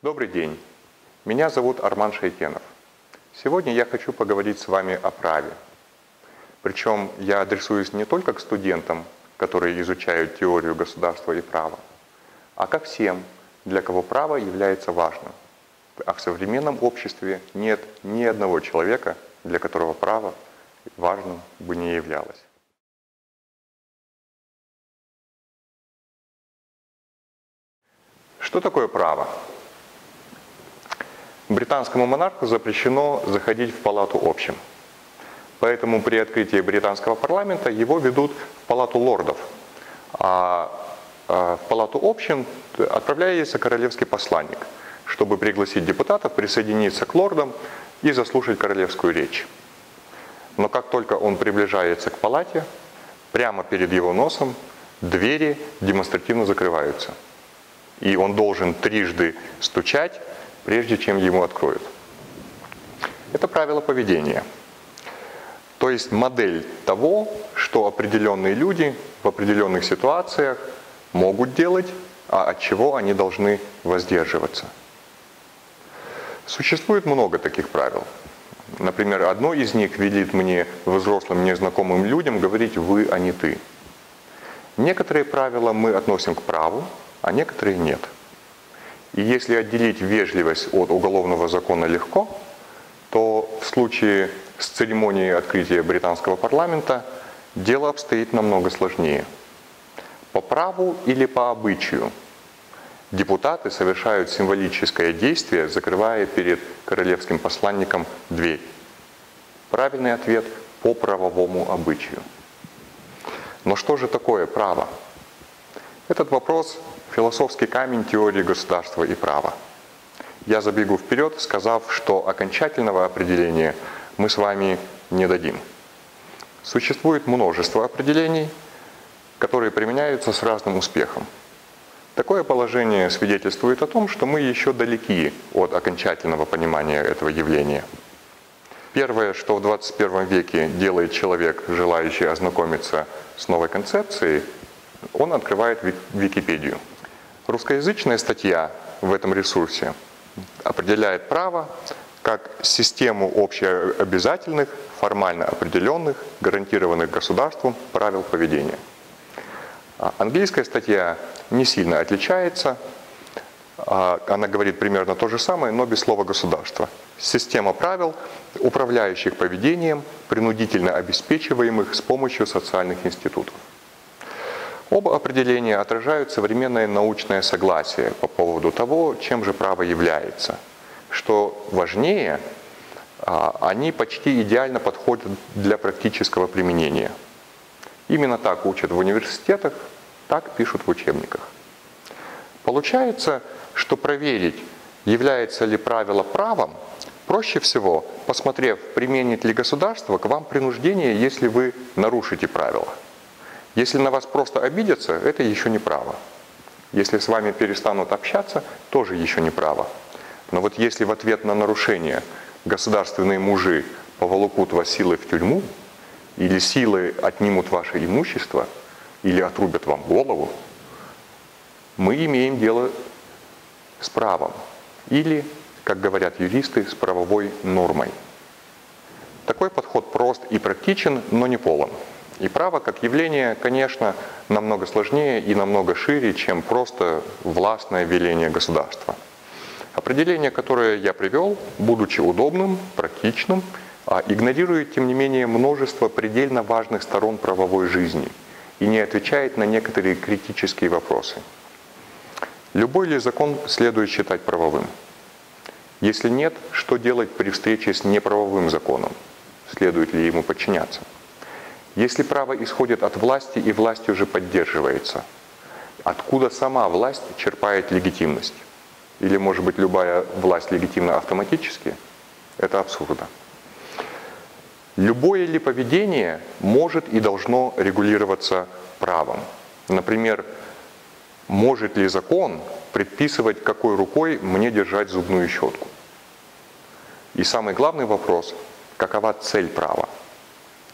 Добрый день, меня зовут Арман Шайтенов. Сегодня я хочу поговорить с вами о праве. Причем я адресуюсь не только к студентам, которые изучают теорию государства и права, а ко всем, для кого право является важным. А в современном обществе нет ни одного человека, для которого право важным бы не являлось. Что такое право? Британскому монарху запрещено заходить в палату общин. Поэтому при открытии британского парламента его ведут в палату лордов. А в палату общин отправляется королевский посланник, чтобы пригласить депутатов присоединиться к лордам и заслушать королевскую речь. Но как только он приближается к палате, прямо перед его носом двери демонстративно закрываются. И он должен трижды стучать, прежде чем ему откроют. Это правило поведения. То есть модель того, что определенные люди в определенных ситуациях могут делать, а от чего они должны воздерживаться. Существует много таких правил. Например, одно из них велит мне, взрослым незнакомым людям, говорить «вы», а не «ты». Некоторые правила мы относим к праву, а некоторые нет. И если отделить вежливость от уголовного закона легко, то в случае с церемонией открытия британского парламента дело обстоит намного сложнее. По праву или по обычаю депутаты совершают символическое действие, закрывая перед королевским посланником дверь. Правильный ответ – по правовому обычаю. Но что же такое право? Этот вопрос – философский камень теории государства и права. Я забегу вперед, сказав, что окончательного определения мы с вами не дадим. Существует множество определений, которые применяются с разным успехом. Такое положение свидетельствует о том, что мы еще далеки от окончательного понимания этого явления. Первое, что в 21 веке делает человек, желающий ознакомиться с новой концепцией, он открывает Википедию. Русскоязычная статья в этом ресурсе определяет право как систему общеобязательных, формально определенных, гарантированных государством правил поведения. Английская статья не сильно отличается, она говорит примерно то же самое, но без слова «государство». Система правил, управляющих поведением, принудительно обеспечиваемых с помощью социальных институтов. Оба определения отражают современное научное согласие по поводу того, чем же право является. Что важнее, они почти идеально подходят для практического применения. Именно так учат в университетах, так пишут в учебниках. Получается, что проверить, является ли правило правом, проще всего, посмотрев, применит ли государство к вам принуждение, если вы нарушите правила. Если на вас просто обидятся, это еще не право. Если с вами перестанут общаться, тоже еще не право. Но вот если в ответ на нарушение государственные мужи поволокут вас силой в тюрьму, или силой отнимут ваше имущество, или отрубят вам голову, мы имеем дело с правом. Или, как говорят юристы, с правовой нормой. Такой подход прост и практичен, но не полон. И право как явление, конечно, намного сложнее и намного шире, чем просто властное веление государства. Определение, которое я привел, будучи удобным, практичным, игнорирует, тем не менее, множество предельно важных сторон правовой жизни и не отвечает на некоторые критические вопросы. Любой ли закон следует считать правовым? Если нет, что делать при встрече с неправовым законом? Следует ли ему подчиняться? Если право исходит от власти и властью же поддерживается, откуда сама власть черпает легитимность? Или, может быть, любая власть легитимна автоматически? Это абсурдно. Любое ли поведение может и должно регулироваться правом? Например, может ли закон предписывать, какой рукой мне держать зубную щетку? И самый главный вопрос – какова цель права?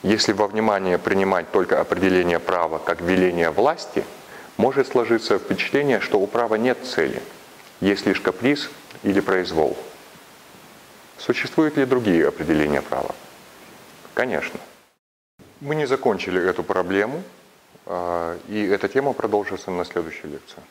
Если во внимание принимать только определение права как веление власти, может сложиться впечатление, что у права нет цели. есть лишь каприз или произвол. Существуют ли другие определения права? Конечно. Мы не закончили эту проблему, и эта тема продолжится на следующей лекции.